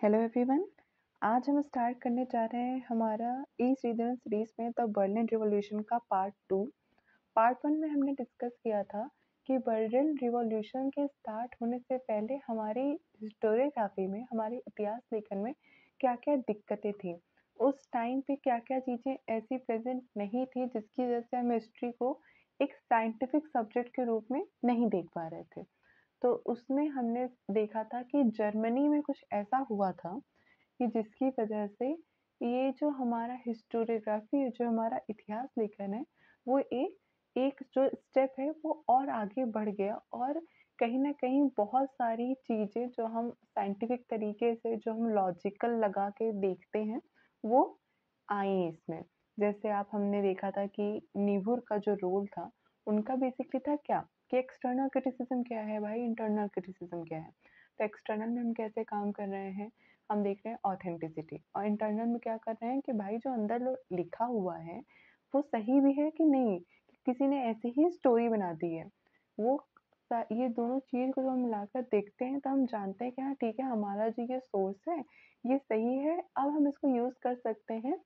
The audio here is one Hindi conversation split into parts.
Hello everyone. आज हम स्टार्ट करने जा रहे हैं हमारा ई रीजनल सीरीज में द बर्लिन रिवॉल्यूशन का पार्ट 2। पार्ट 1 में हमने डिस्कस किया था कि बर्लिन रिवॉल्यूशन के स्टार्ट होने से पहले हमारी हिस्टोरियोग्राफी में, हमारे इतिहास लेखन में क्या-क्या दिक्कतें थी। उस टाइम पे क्या-क्या चीज़ें ऐसी प्रेजेंट नहीं थी जिसकी वजह से हम हिस्ट्री को एक साइंटिफिक सब्जेक्ट के रूप में नहीं देख पा रहे थे। तो उसमें हमने देखा था कि जर्मनी में कुछ ऐसा हुआ था कि जिसकी वजह से ये जो हमारा हिस्टोरियोग्राफी, जो हमारा इतिहास लेखन है, वो एक एक जो स्टेप है वो और आगे बढ़ गया और कहीं न कहीं बहुत सारी चीज़ें जो हम साइंटिफिक तरीके से, जो हम लॉजिकल लगा के देखते हैं, वो आई इसमें। जैसे आप हमने देखा था कि निहुर का जो रोल था, उनका बेसिकली था क्या? कि एक्सटर्नल क्रिटिसिज़्म क्या है भाई, इंटरनल क्रिटिसिज़्म क्या है? तो एक्सटर्नल में हम कैसे काम कर रहे हैं, हम देख रहे हैं ऑथेंटिसिटी, और इंटरनल में क्या कर रहे हैं कि भाई जो अंदर लिखा हुआ है, वो सही भी है कि नहीं? किसी ने ऐसे ही स्टोरी बना दी है। वो ये दोनों चीज़ को जब हम मिलाकर देखते हैं, तो हम जानते हैं कि हाँ ठीक है, हमारा जो ये सोर्स है, ये सही है, अब हम इसको यूज़ कर सकते हैं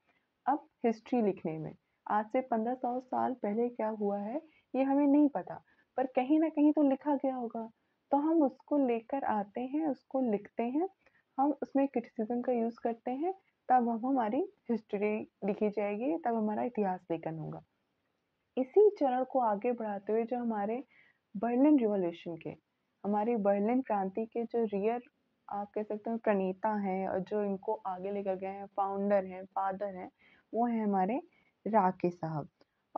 अब हिस्ट्री लिखने में। आज से 1500 साल पहले क्या हुआ है, ये हमें नहीं पता, पर कहीं न कहीं तो लिखा गया होगा। तो हम उसको लेकर आते हैं, उसको लिखते हैं, हम उसमें क्रिटिसिज़्म का यूज़ करते हैं, तब हम हमारी हिस्ट्री लिखी जाएगी, तब हमारा इतिहास लेखन होगा। इसी चरण को आगे बढ़ाते हुए जो हमारे बर्लिन रिवॉल्यूशन के, हमारी बर्लिन क्रांति के जो रियल, आप कह सकते हो प्रणेता हैं और जो इनको आगे लेकर गए हैं, फाउंडर हैं, फादर हैं, वो हैं हमारे राके साहब।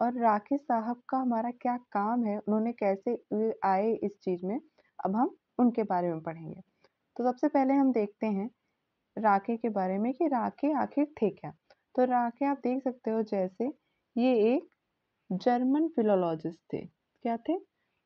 और राके साहब का हमारा क्या काम है, उन्होंने कैसे आए इस चीज़ में, अब हम उनके बारे में पढ़ेंगे। तो सबसे पहले हम देखते हैं राके के बारे में कि राके आखिर थे क्या। तो राके आप देख सकते हो, जैसे ये एक जर्मन फिलोलॉजिस्ट थे। क्या थे?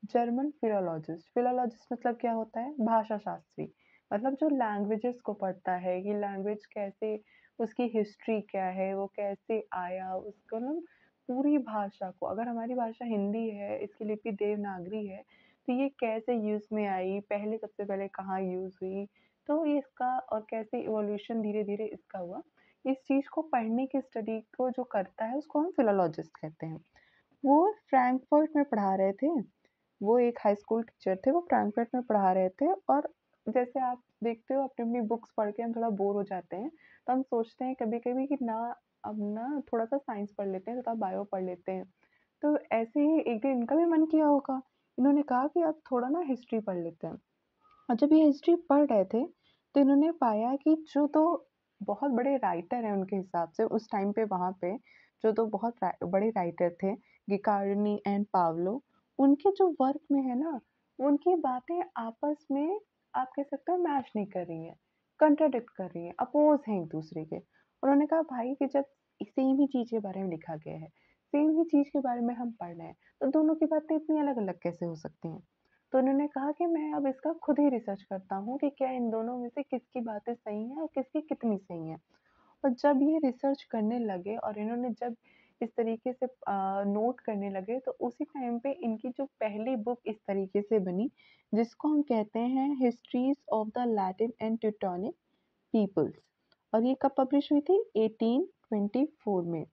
German philologist. फिलोलॉजिस्ट मतलब क्या होता है? भाषा शास्त्री। मतलब जो लैंग्वेजेस को पढ़ता है कि लैंग्वेज कैसे, उसकी हिस्ट्री क्या है, वो कैसे आया, उसको ना पूरी भाषा को, अगर हमारी भाषा हिंदी है, इसकी लिपि देवनागरी है, तो ये कैसे यूज़ में आई, पहले सबसे पहले कहाँ यूज़ हुई, तो ये इसका और कैसे इवोल्यूशन धीरे-धीरे इसका हुआ। इस चीज़ को पढ़ने की स्टडी को जो करता है, उसको हम फिलोलॉजिस्ट कहते हैं। वो फ्रैंकफर्ट में पढ़ा रहे थे। वो एक हाई स्कूल टीचर थे, वो फ्रैंकफर्ट में पढ़ा रहे थे। और जैसे आप देखते हो, अपनी-अपनी बुक्स पढ़ के हम थोड़ा बोर हो जाते हैं, तो हम सोचते हैं कभी-कभी कि ना, अब ना थोड़ा-सा साइंस पढ़ लेते हैं, थोड़ा बायो पढ़ लेते हैं। तो ऐसे ही एक दिन इनका भी मन किया होगा, इन्होंने कहा कि अब थोड़ा ना हिस्ट्री पढ़ लेते हैं। और जब ये हिस्ट्री पढ़ रहे थे, तो इन्होंने पाया कि जो तो बहुत बड़े राइटर हैं उनके हिसाब से उस टाइम पे, वहाँ पे जो तो बहुत बड़े राइटर थे, गिकार्डी एंड पावलो, उनके जो वर्क में है ना, उनकी बातें आपस में, आप कह सकते हो, मैच नहीं कर रही हैं, कंट्राडिक्ट कर रही हैं, अपोज हैं एक दूसरे के। उन्होंने कहा भाई कि जब सेम ही चीज़ के बारे में लिखा गया है, सेम ही चीज़ के बारे में हम पढ़ रहे हैं, तो दोनों की बातें इतनी अलग अलग कैसे हो सकती हैं। तो उन्होंने कहा कि मैं अब इसका खुद ही रिसर्च करता हूँ कि क्या इन दोनों में से किसकी बातें सही हैं और किसकी कितनी सही हैं। और जब ये रिसर्च करने लगे और इन्होंने जब इस तरीके से नोट करने लगे, तो उसी टाइम पे इनकी जो पहली बुक इस तरीके से बनी, जिसको हम कहते हैं histories of the Latin and Teutonic peoples. और ये कब पब्लिश हुई थी? 1824 में।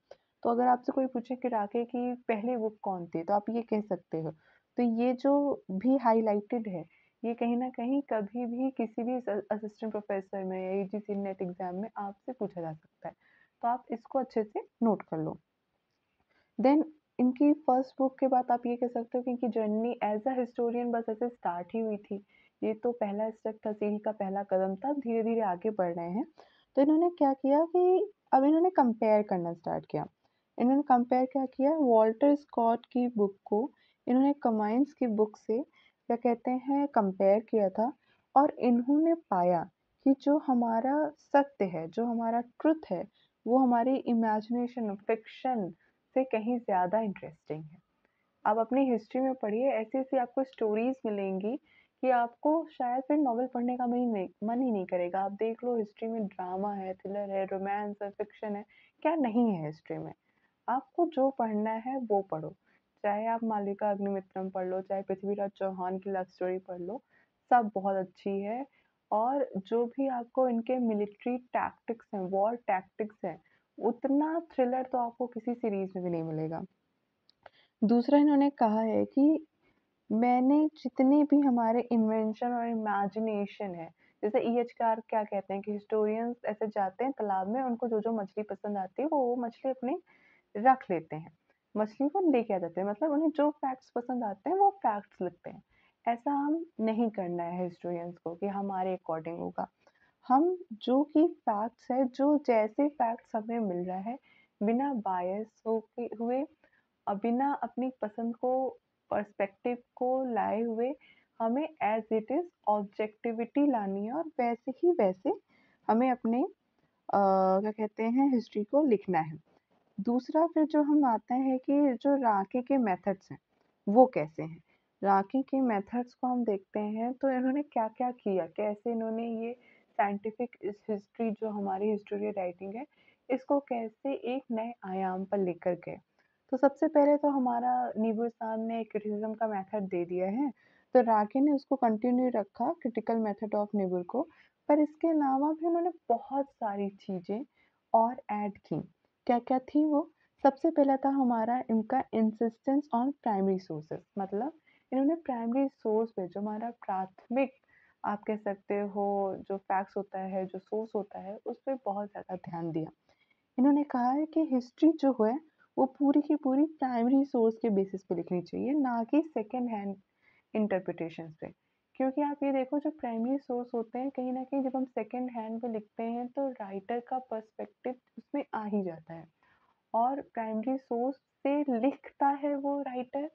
तो अगर आपसे कोई पूछे कि राके की पहली बुक कौन थी, तो आप ये कह सकते हो। तो ये जो भी हाइलाइटेड है, ये कहीं न कहीं कभी भी किसी भी असिस्टेंट प्रोफेसर में या यूजीसी नेट एग्ज़ाम में आपसे पूछा जा सकता है। तो आप इसको अच्छे से नोट कर लो। देन इनकी फर्स्ट बुक के बाद आप ये कह सकते हो कि इनकी जर्नी एज़ अ हिस्टोरियन बस ऐसे स्टार्ट ही हुई थी। ये तो पहला स्टेप था, सीढ़ी का पहला कदम था, धीरे-धीरे आगे बढ़ रहे हैं। तो इन्होंने क्या किया कि अब इन्होंने कंपेयर करना स्टार्ट किया। इन्होंने कंपेयर क्या किया, वॉल्टर स्कॉट की बुक को इन्होंने कमाइंस की बुक से, क्या कहते हैं, कंपेयर किया था। और इन्होंने पाया कि जो हमारा सत्य है, जो हमारा ट्रुथ है, वो हमारी इमेजिनेशन, फिक्शन से कहीं ज़्यादा इंटरेस्टिंग है। आप अपनी हिस्ट्री में पढ़िए, ऐसी-ऐसी आपको स्टोरीज़ मिलेंगी कि आपको शायद फिर नॉवल पढ़ने का मन ही नहीं करेगा। आप देख लो, हिस्ट्री में ड्रामा है, थ्रिलर है, रोमांस है, फिक्शन है, क्या नहीं है हिस्ट्री में। आपको जो पढ़ना है वो पढ़ो। चाहे आप मालिका अग्निमित्रम पढ़ लो, चाहे पृथ्वीराज चौहान की लव स्टोरी पढ़ लो, सब बहुत अच्छी है। और जो भी आपको इनके मिलिट्री टैक्टिक्स हैं, वॉर टैक्टिक्स हैं, उतना थ्रिलर तो आपको किसी सीरीज़ में भी नहीं मिलेगा। दूसरा इन्होंने कहा है कि मैंने जितने भी हमारे इन्वेंशन और इमेजिनेशन है, जैसे ईएचआर क्या कहते हैं कि हिस्टोरियंस ऐसे जाते हैं तालाब में, उनको जो-जो मछली पसंद आती है, वो मछली अपनी रख लेते हैं। मछली को लेके आ जाते हैं, मतलब उन्हें जो फैक्ट्स पसंद आते हैं, वो फैक्ट्स लिखते हैं। ऐसा हम नहीं करना है हिस्टोरियंस को कि हमारे अकॉर्डिंग होगा। हम जो कि फैक्ट्स है, जो जैसे फैक्ट्स हमें मिल रहा है, बिना बायस होके हुए बिना अपनी पसंद को पर्सपेक्टिव को लाए हुए हमें एज़ इट इज़ ऑब्जेक्टिविटी लानी है और वैसे ही वैसे हमें अपने क्या कहते हैं हिस्ट्री को लिखना है। दूसरा फिर जो हम आता है कि जो रांके के मेथड्स हैं, वो कैसे हैं? रांके के मेथड्स को हम देखते हैं तो इन्होंने क्या-क्या किया, कैसे इन्होंने ये साइंटिफिक इस हिस्ट्री जो हमारी हिस्टोरियल राइटिंग है, इसको कैसे एक नए आयाम पर लेकर गए। तो सबसे पहले तो हमारा नीबूर साहब ने क्रिटिसिज्म का मेथड दे दिया है, तो रांके ने उसको कंटिन्यू रखा क्रिटिकल मेथड ऑफ नीबूर को, पर इसके अलावा भी उन्होंने बहुत सारी चीज़ें और ऐड की। क्या-क्या थी वो? सबसे पहला था हमारा इनका इंसिस्टेंस ऑन प्राइमरी सोर्सेस, मतलब इन्होंने प्राइमरी सोर्स पे जो हमारा प्राथमिक आप कह सकते हो जो फैक्ट्स होता है, जो सोर्स होता है, उस पे बहुत ज़्यादा ध्यान दिया। इन्होंने कहा है कि हिस्ट्री जो है वो पूरी की पूरी प्राइमरी सोर्स के बेसिस पे लिखनी चाहिए, ना कि सेकेंड हैंड इंटरप्रिटेशंस पे। क्योंकि आप ये देखो जो प्राइमरी सोर्स होते हैं कहीं न कहीं जब हम सेकेंड हैंड पे लिखते हैं तो राइटर का पर्सपेक्टिव उसमें आ ही जाता है। और प्राइमरी सोर्स से लिखता है वो राइटर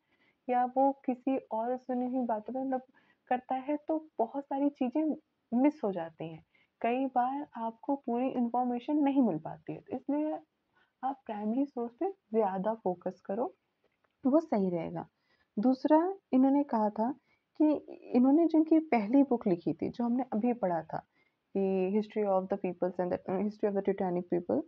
या वो किसी और सुनी हुई बातों पे मतलब करता है तो बहुत सारी चीज़ें मिस हो जाती हैं। कई बार आपको पूरी इन्फॉर्मेशन नहीं मिल पाती है। तो इसलिए आप प्राइमरी सोर्स पे ज़्यादा फ़ोकस करो, वो सही रहेगा। दूसरा इन्होंने कहा था कि इन्होंने जिनकी पहली बुक लिखी थी, जो हमने अभी पढ़ा था कि history of the peoples and the history of the titanic people,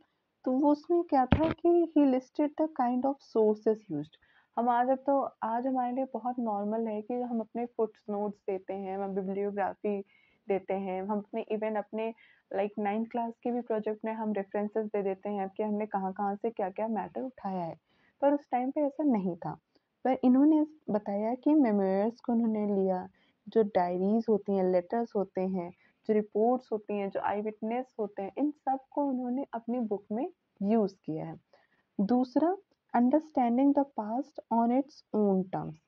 तो वो उसमें क्या था कि he listed the kind of sources used. हम आज अब तो आज हमारे लिए बहुत नॉर्मल है कि हम अपने फुटनोट्स देते हैं, हम बिब्लियोग्राफी देते हैं, हम अपने इवन अपने लाइक 9th क्लास के भी प्रोजेक्ट में हम रेफरेंसेस दे देते हैं कि हमने कहाँ-कहाँ से क्या-क्या मैटर उठाया है। पर उस टाइम पे ऐसा नहीं था। पर इन्होंने बताया कि मेमोइर्स को उन्होंने लिया, जो डायरीज़ होती हैं, लेटर्स होते हैं, जो रिपोर्ट्स होती हैं, जो आई विटनेस होते हैं, इन सब को उन्होंने अपनी बुक में यूज़ किया है। दूसरा, understanding the past on its own terms.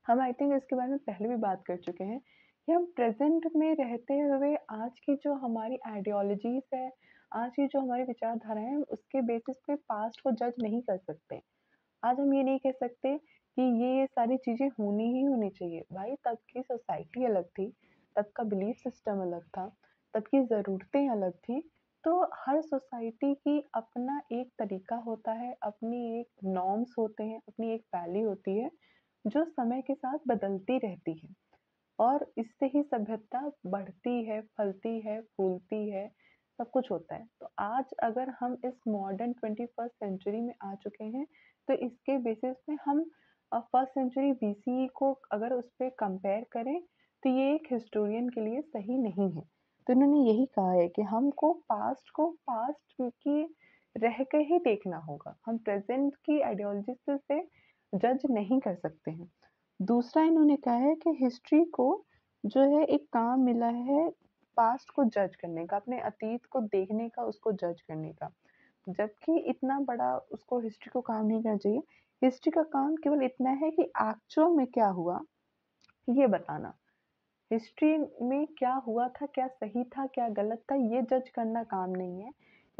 हम आई थिंक इसके बारे में पहले भी बात कर चुके हैं कि हम प्रेज़ेंट में रहते हुए आज की जो हमारी आइडियोलॉजीज़ है, आज की जो हमारी विचारधाराएँ हैं, उसके बेसिस पे पास्ट को जज नहीं कर सकते। आज हम ये नहीं कह सकते कि ये सारी चीज़ें होनी ही होनी चाहिए। भाई तब की सोसाइटी अलग थी, तब का बिलीफ सिस्टम अलग था, तब की ज़रूरतें अलग थी। तो हर सोसाइटी की अपना एक तरीका होता है, अपनी एक नॉर्म्स होते हैं, अपनी एक वैल्यू होती है, जो समय के साथ बदलती रहती है। और इससे ही सभ्यता बढ़ती है, फलती है, फूलती है, सब कुछ होता है। तो आज अगर हम इस मॉडर्न 21st सेंचुरी में आ चुके हैं, तो इसके बेसिस पे हम फर्स्ट सेंचुरी बीसीई को अगर उस पे कंपेयर करें, तो ये एक हिस्टोरियन के लिए सही नहीं है। तो इन्होंने यही कहा है कि हमको पास्ट को पास्ट की रह के ही देखना होगा। हम प्रेज़ेंट की आइडियोलॉजी से जज नहीं कर सकते हैं। दूसरा इन्होंने कहा है कि हिस्ट्री को जो है एक काम मिला है पास्ट को जज करने का, अपने अतीत को देखने का, उसको जज करने का। जबकि इतना बड़ा उसको हिस्ट्री को काम नहीं करना चाहिए। हिस्ट्री का काम केवल इतना है कि एक्चुअल में क्या हुआ, ये बताना। हिस्ट्री में क्या हुआ था, क्या सही था, क्या गलत था, ये जज करना काम नहीं है।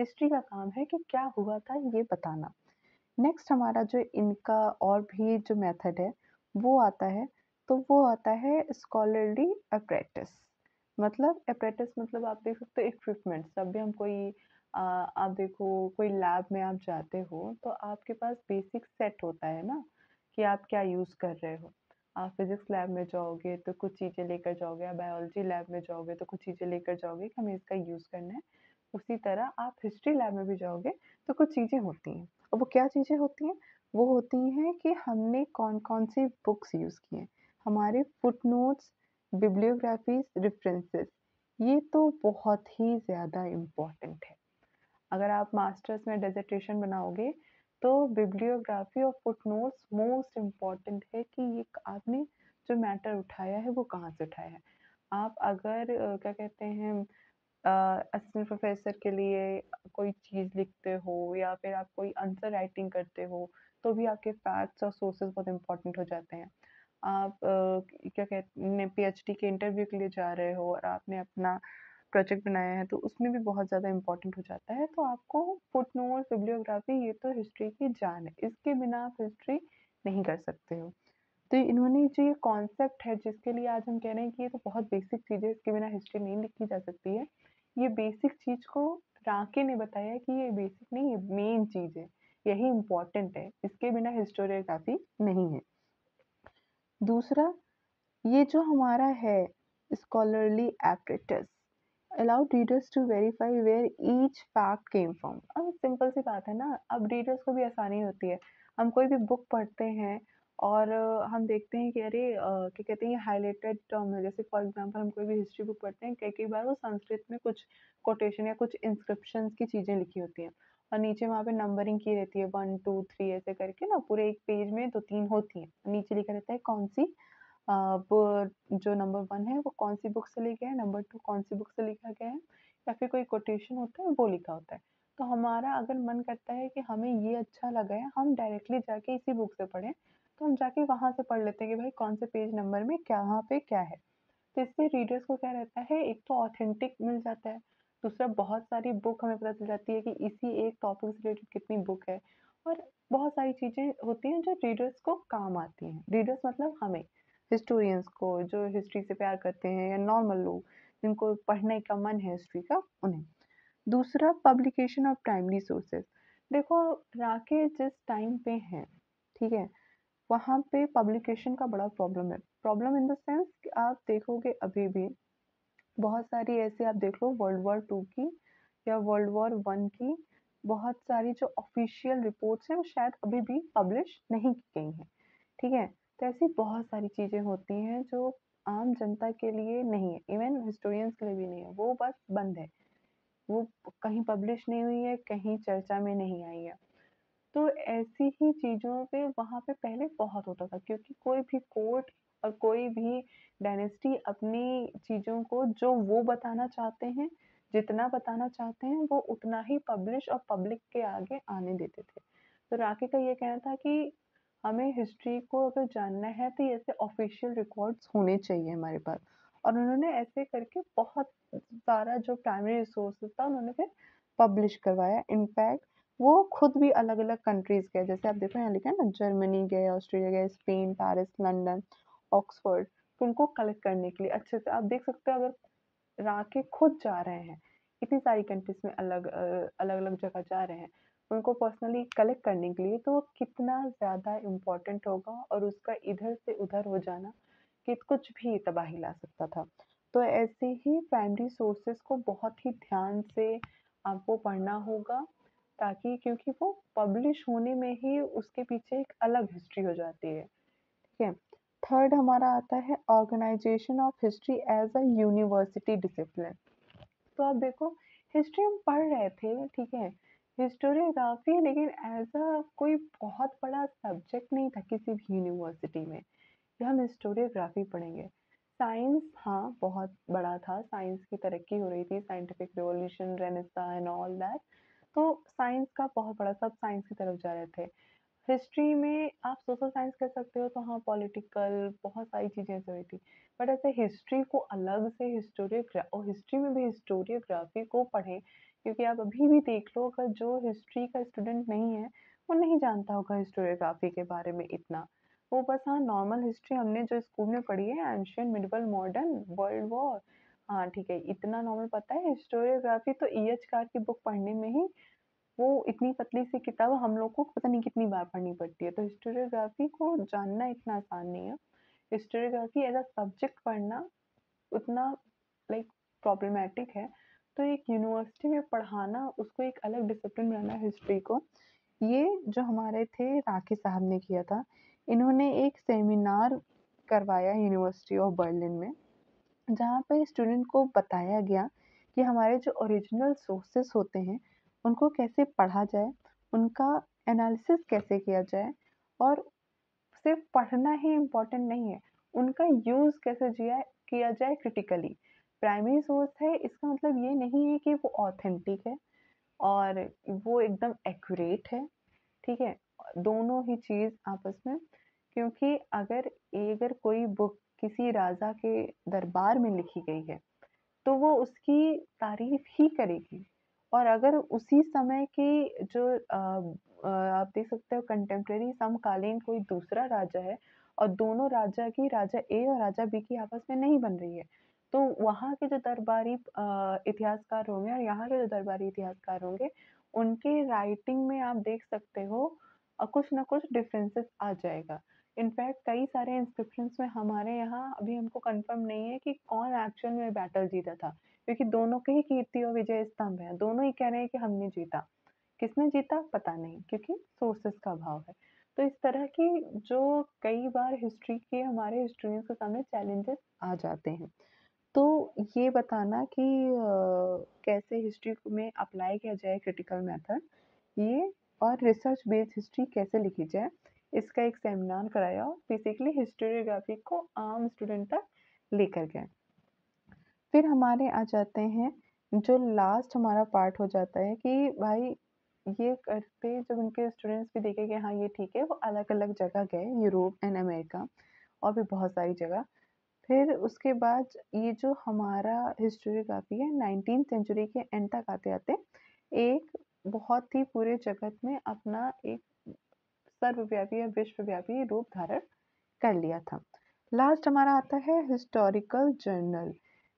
हिस्ट्री का काम है कि क्या हुआ था, ये बताना। नेक्स्ट हमारा जो इनका और भी जो मेथड है वो आता है, तो वो आता है स्कॉलरली अप्रेंटिस। मतलब अप्रेंटिस मतलब आप देख सकते हो इक्विपमेंट्स। जब भी हम कोई आप देखो कोई लैब में आप जाते हो तो आपके पास बेसिक सेट होता है ना कि आप क्या यूज़ कर रहे हो। आप फिजिक्स लैब में जाओगे तो कुछ चीज़ें लेकर जाओगे, आप बायोलॉजी लैब में जाओगे तो कुछ चीज़ें लेकर जाओगे कि हमें इसका यूज़ करना है। उसी तरह आप हिस्ट्री लैब में भी जाओगे तो कुछ चीज़ें होती हैं। और वो क्या चीज़ें होती हैं? वो होती हैं कि हमने कौन-कौन सी बुक्स यूज़ की हैं। हमारे फुटनोट्स, बिब्लियोग्राफीज़, रेफ़रेंसेस, ये तो बहुत ही ज़्यादा इम्पोर्टेंट है। अगर आप मास्टर्स में डिसर्टेशन बनाओगे, तो बिब्लियोग्राफी और फुटनोट्स मोस्ट इम्पोर्टेंट है कि ये आपने जो मैटर उठाया है, वो कहाँ से उठाया है। आप अगर क्या कहते हैं असिस्टेंट प्रोफेसर के लिए कोई चीज़ लिखते हो या फिर आप कोई आंसर राइटिंग करते हो, तो भी आपके फैक्ट्स और सोर्सेज़ बहुत इम्पोर्टेंट हो जाते हैं। आप क्या कहते हैं पीएचडी के इंटरव्यू के लिए जा रहे हो और आपने अपना प्रोजेक्ट बनाया है, तो उसमें भी बहुत ज़्यादा इम्पोर्टेंट हो जाता है। तो आपको फुटनोट, बिब्लियोग्राफी ये तो हिस्ट्री की जान है। इसके बिना आप हिस्ट्री नहीं कर सकते हो। तो इन्होंने जो ये कॉन्सेप्ट है जिसके लिए आज हम कह रहे हैं कि ये तो बहुत बेसिक चीज़ है, इसके बिना हिस्ट्री नहीं लिखी जा सकती है। ये बेसिक चीज़ को राके ने बताया कि ये बेसिक नहीं, ये मेन चीज़ है। यही इम्पोर्टेंट है। इसके बिना हिस्टोरियोग्राफी नहीं है। दूसरा, ये जो हमारा है scholarly apparatus allowed readers to verify where each fact came from. अब सिंपल सी बात है ना, अब रीडर्स को भी आसानी होती है। हम कोई भी बुक पढ़ते हैं और हम देखते हैं कि अरे क्या कहते हैं ये हाइलाइटेड टर्म है। जैसे फॉर एग्जांपल हम कोई भी हिस्ट्री बुक पढ़ते हैं, कई कई बार वो संस्कृत में कुछ कोटेशन या कुछ इंस्क्रिप्शंस की चीज़ें लिखी होती हैं और नीचे वहाँ पे नंबरिंग की रहती है 1 2 3 ऐसे करके ना, पूरे एक पेज में 2-3 होती हैं। नीचे लिखा रहता है कौन सी वो जो नंबर 1 है वो कौन-सी बुक से लिया गया है, नंबर 2 कौन-सी बुक से लिखा गया है या फिर कोई कोटेशन होता है वो लिखा होता है। तो हमारा अगर मन करता है कि हमें ये अच्छा लगा है, हम डायरेक्टली जाके इसी बुक से पढ़ें, तो हम जाके वहाँ से पढ़ लेते हैं कि भाई कौन से पेज नंबर में कहाँ पे क्या है। तो इससे रीडर्स को क्या रहता है, एक तो ऑथेंटिक मिल जाता है, दूसरा बहुत सारी बुक हमें पता चल जाती है कि इसी एक टॉपिक से रिलेटेड कितनी बुक है और बहुत सारी चीज़ें होती हैं जो रीडर्स को काम आती हैं। रीडर्स मतलब हमें, हिस्टोरियंस को, जो हिस्ट्री से प्यार करते हैं या नॉर्मल लोग जिनको पढ़ने का मन है हिस्ट्री का, उन्हें। दूसरा, पब्लिकेशन ऑफ टाइमली सोर्सेज। देखो, राकेश जिस टाइम पे हैं, ठीक है, वहाँ पे पब्लिकेशन का बड़ा प्रॉब्लम है। प्रॉब्लम इन द सेंस कि आप देखोगे अभी भी बहुत सारी ऐसी, आप देख लो वर्ल्ड वॉर 2 की या वर्ल्ड वॉर 1 की बहुत सारी जो ऑफिशियल रिपोर्ट्स हैं वो शायद अभी भी पब्लिश नहीं की गई हैं, ठीक है? तो ऐसी बहुत सारी चीज़ें होती हैं जो आम जनता के लिए नहीं है, इवन हिस्टोरियंस के लिए भी नहीं है, वो बस बंद है। वो कहीं पब्लिश नहीं हुई है, कहीं चर्चा में नहीं आई है। तो ऐसी ही चीज़ों पे वहाँ पे पहले बहुत होता था, क्योंकि कोई भी कोर्ट और कोई भी डायनेस्टी अपनी चीज़ों को जो वो बताना चाहते हैं, जितना बताना चाहते हैं, वो उतना ही पब्लिश और पब्लिक के आगे आने देते थे। तो राके का ये कहना था कि हमें हिस्ट्री को अगर जानना है तो ऐसे ऑफिशियल रिकॉर्ड्स होने चाहिए हमारे पास। और उन्होंने ऐसे करके बहुत सारा जो प्राइमरी रिसोर्सेज था उन्होंने फिर पब्लिश करवाया। इनफैक्ट वो खुद भी अलग-अलग कंट्रीज़ गए, जैसे आप देखो यहाँ लिखा है ना, जर्मनी गए, ऑस्ट्रेलिया गए, स्पेन, पेरिस, लंदन, ऑक्सफोर्ड, तो उनको कलेक्ट करने के लिए अच्छे से आप देख सकते हो। अगर राके खुद जा रहे हैं, इतनी सारी कंट्रीज़ में अलग-अलग जगह जा रहे हैं, उनको पर्सनली कलेक्ट करने के लिए, तो वो कितना ज़्यादा इम्पोर्टेंट होगा और उसका इधर से उधर हो जाना कि कुछ भी तबाही ला सकता था। तो ऐसे ही प्राइमरी सोर्सेज़ को बहुत ही ध्यान से आपको पढ़ना होगा, ताकि क्योंकि वो पब्लिश होने में ही उसके पीछे एक अलग हिस्ट्री हो जाती है, ठीक है? थर्ड हमारा आता है organisation of history as a university discipline. तो आप देखो, हिस्ट्री हम पढ़ रहे थे, ठीक है? हिस्टोरियोग्राफी लेकिन एज़ अ कोई बहुत बड़ा सब्जेक्ट नहीं था किसी भी यूनिवर्सिटी में कि हम हिस्टोरियोग्राफी पढ़ेंगे। साइंस हाँ, बहुत बड़ा था, साइंस की तरक्की हो रही थी, scientific revolution, renaissance and all that. तो साइंस का बहुत बड़ा, सब साइंस की तरफ जा रहे थे। हिस्ट्री में आप सोशल साइंस कह सकते हो, तो हाँ पॉलिटिकल बहुत सारी चीज़ें ऐसे हुई थी। बट ऐसे हिस्ट्री को अलग से और हिस्ट्री में भी हिस्टोरियोग्राफी को पढ़ें, क्योंकि आप अभी भी देख लो, अगर जो हिस्ट्री का स्टूडेंट नहीं है, वो नहीं जानता होगा हिस्टोरियोग्राफी के बारे में इतना। वो बस हाँ नॉर्मल हिस्ट्री हमने जो स्कूल में पढ़ी है, ancient, medieval, modern, world war, हाँ ठीक है, इतना नॉर्मल पता है। हिस्टोरियोग्राफी तो ई.एच. कार्र की बुक पढ़ने में ही, वो इतनी पतली सी किताब हम लोग को पता नहीं कितनी बार पढ़नी पड़ती है। तो हिस्टोरियोग्राफी को जानना इतना आसान नहीं है। हिस्टोरियोग्राफी एज़ अ सब्जेक्ट पढ़ना उतना लाइक प्रॉब्लमैटिक है। तो एक यूनिवर्सिटी में पढ़ाना, उसको एक अलग डिसिप्लिन बनाना हिस्ट्री को, ये जो हमारे थे राके साहब ने किया था। इन्होंने एक सेमिनार करवाया यूनिवर्सिटी ऑफ बर्लिन में, जहाँ पे स्टूडेंट को बताया गया कि हमारे जो ओरिजिनल सोर्सेस होते हैं, उनको कैसे पढ़ा जाए, उनका एनालिसिस कैसे किया जाए और सिर्फ पढ़ना ही इम्पोर्टेंट नहीं है, उनका यूज़ कैसे किया जाए क्रिटिकली। प्राइमरी सोर्स है इसका मतलब ये नहीं है कि वो ऑथेंटिक है और वो एकदम एक्यूरेट है, ठीक है? दोनों ही चीज़ आपस में, क्योंकि अगर कोई बुक किसी राजा के दरबार में लिखी गई है, तो वो उसकी तारीफ़ ही करेगी और अगर उसी समय की जो आप देख सकते हो कंटेम्परेरी समकालीन कोई दूसरा राजा है और दोनों राजा की राजा ए और राजा बी की आपस में नहीं बन रही है, तो वहाँ के जो दरबारी इतिहासकार होंगे और यहाँ के जो दरबारी इतिहासकार होंगे, उनके राइटिंग में आप देख सकते हो कुछ ना कुछ डिफरेंसेस आ जाएगा। इनफैक्ट कई सारे इंस्क्रिप्शंस में हमारे यहाँ अभी हमको कंफर्म नहीं है कि कौन एक्चुअल में बैटल जीता था, क्योंकि दोनों के ही कीर्ति और विजय स्तंभ हैं, दोनों ही कह रहे हैं कि हमने जीता। किसने जीता पता नहीं, क्योंकि सोर्सेस का अभाव है। तो इस तरह की जो कई बार हिस्ट्री के हमारे हिस्टोरियंस के सामने चैलेंजेस आ जाते हैं। तो ये बताना कि कैसे हिस्ट्री में अप्लाई किया जाए क्रिटिकल मेथड, ये और रिसर्च बेस्ड हिस्ट्री कैसे लिखी जाए, इसका एक सेमिनार कराया और बेसिकली हिस्टोरियोग्राफी को आम स्टूडेंट तक लेकर गए। फिर हमारे आ जाते हैं जो लास्ट हमारा पार्ट हो जाता है कि भाई ये करते जब उनके स्टूडेंट्स भी देखे कि हाँ ये ठीक है, वो अलग-अलग जगह गए, यूरोप एंड अमेरिका और भी बहुत सारी जगह। फिर उसके बाद ये जो हमारा हिस्टोरियोग्राफी है 19th सेंचुरी के एंड तक आते-आते एक बहुत ही पूरे जगत में अपना एक सर्वव्यापी या विश्वव्यापी रूप धारण कर लिया था। लास्ट हमारा आता है हिस्टोरिकल जर्नल।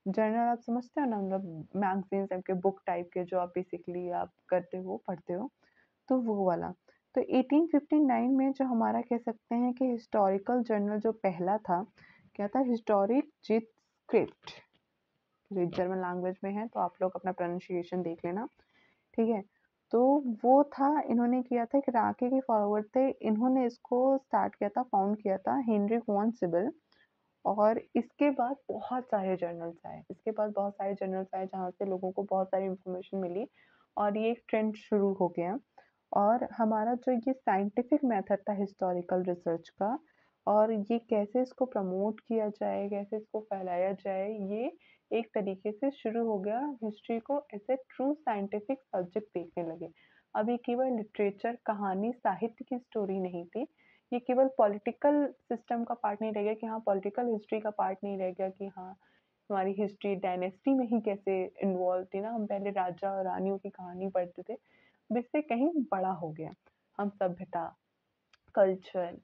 जर्नल आप समझते हो ना, मतलब मैगज़ीन्स टाइप के, बुक टाइप के, जो आप बेसिकली आप करते हो, पढ़ते हो, तो वो वाला। तो 1859 में जो हमारा कह सकते हैं कि हिस्टोरिकल जर्नल जो पहला था, क्या था? हिस्टोरिक जिट स्क्रिप्ट। ये जर्मन लैंग्वेज में है, तो आप लोग अपना प्रोनंसिएशन देख लेना, ठीक है? तो वो था, इन्होंने किया था, एक राके के फॉलोवर थे, इन्होंने इसको स्टार्ट किया था, फाउंड किया था हेनरिक वॉन सिबल। और इसके बाद बहुत सारे जर्नल्स आए, जहाँ से लोगों को बहुत सारी इन्फॉर्मेशन मिली और ये एक ट्रेंड शुरू हो गया। और हमारा जो ये साइंटिफिक मेथड था हिस्टोरिकल रिसर्च का और ये कैसे इसको प्रमोट किया जाए, कैसे इसको फैलाया जाए, ये एक तरीके से शुरू हो गया। हिस्ट्री को as a true scientific subject देखने लगे। अब ये केवल लिटरेचर, कहानी, साहित्य की स्टोरी नहीं थी, ये केवल पॉलिटिकल सिस्टम का पार्ट नहीं रह गया कि हाँ पॉलिटिकल हिस्ट्री का पार्ट नहीं रह गया कि हाँ हमारी हिस्ट्री डायनेस्टी में ही कैसे इन्वॉल्व थी ना, हम पहले राजा और रानियों की कहानी पढ़ते थे। अब इससे कहीं बड़ा हो गया, हम सभ्यता, कल्चर,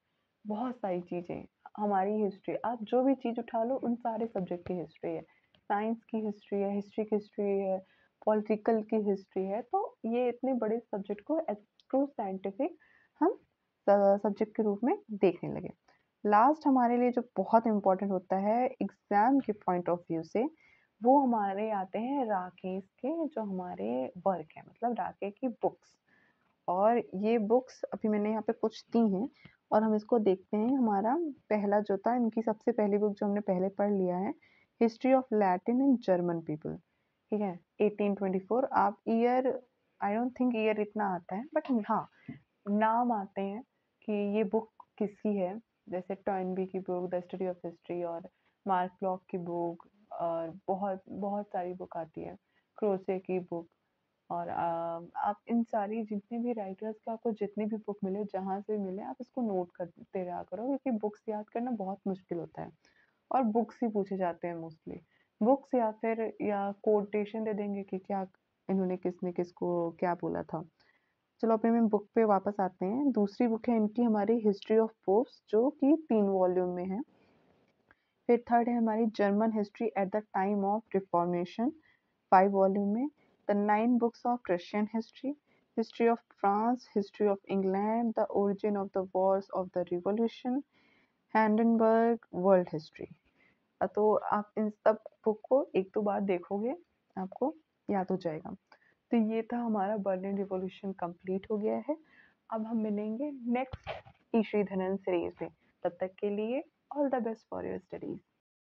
बहुत सारी चीज़ें, हमारी हिस्ट्री, आप जो भी चीज़ उठा लो उन सारे सब्जेक्ट की हिस्ट्री है। साइंस की हिस्ट्री है, हिस्ट्री की हिस्ट्री है, पॉलिटिकल की हिस्ट्री है, तो ये इतने बड़े सब्जेक्ट को एज ट्रू साइंटिफिक हम सब्जेक्ट के रूप में देखने लगे। लास्ट हमारे लिए जो बहुत इम्पोर्टेंट होता है एग्ज़ाम के पॉइंट ऑफ व्यू से, वो हमारे आते हैं राकेश के जो हमारे वर्क हैं, मतलब राके की बुक्स। और ये बुक्स अभी मैंने यहाँ पे कुछ दी हैं और हम इसको देखते हैं। हमारा पहला जो था, इनकी सबसे पहली बुक जो हमने पहले पढ़ लिया है, history of Latin and German people, ठीक है? 1824। आप year, I don't think year इतना आता है, बट हाँ नाम आते हैं कि ये बुक किसकी है। जैसे टॉइनबी की book the study of history और मार्क ब्लॉक की बुक और बहुत बहुत सारी बुक आती है, क्रोसे की बुक। और आप इन सारी जितने भी राइटर्स का आपको जितनी भी बुक मिले, जहाँ से मिले, आप इसको नोट करते रहा करो, क्योंकि बुक्स याद करना बहुत मुश्किल होता है और बुक्स ही पूछे जाते हैं मोस्टली। बुक्स या फिर या कोटेशन दे देंगे कि क्या इन्होंने किसने किसको क्या बोला था। चलो अभी हम बुक पे वापस आते हैं। दूसरी बुक है इनकी हमारी हिस्ट्री ऑफ पोप्स, जो कि 3 वॉल्यूम में है। फिर थर्ड है हमारी German history at the time of Reformation, 5 volume में। The 9 books of Russian history, history of France, history of England, the origin of the wars of the revolution, हैंडनबर्ग वर्ल्ड हिस्ट्री। तो आप इन सब बुक को 1-2 बार देखोगे, आपको याद हो जाएगा। तो ये था हमारा बर्लिन रिवॉल्यूशन कंप्लीट हो गया है। अब हम मिलेंगे नेक्स्ट ई श्रीधरन सीरीज में। तब तक के लिए all the best for your studies.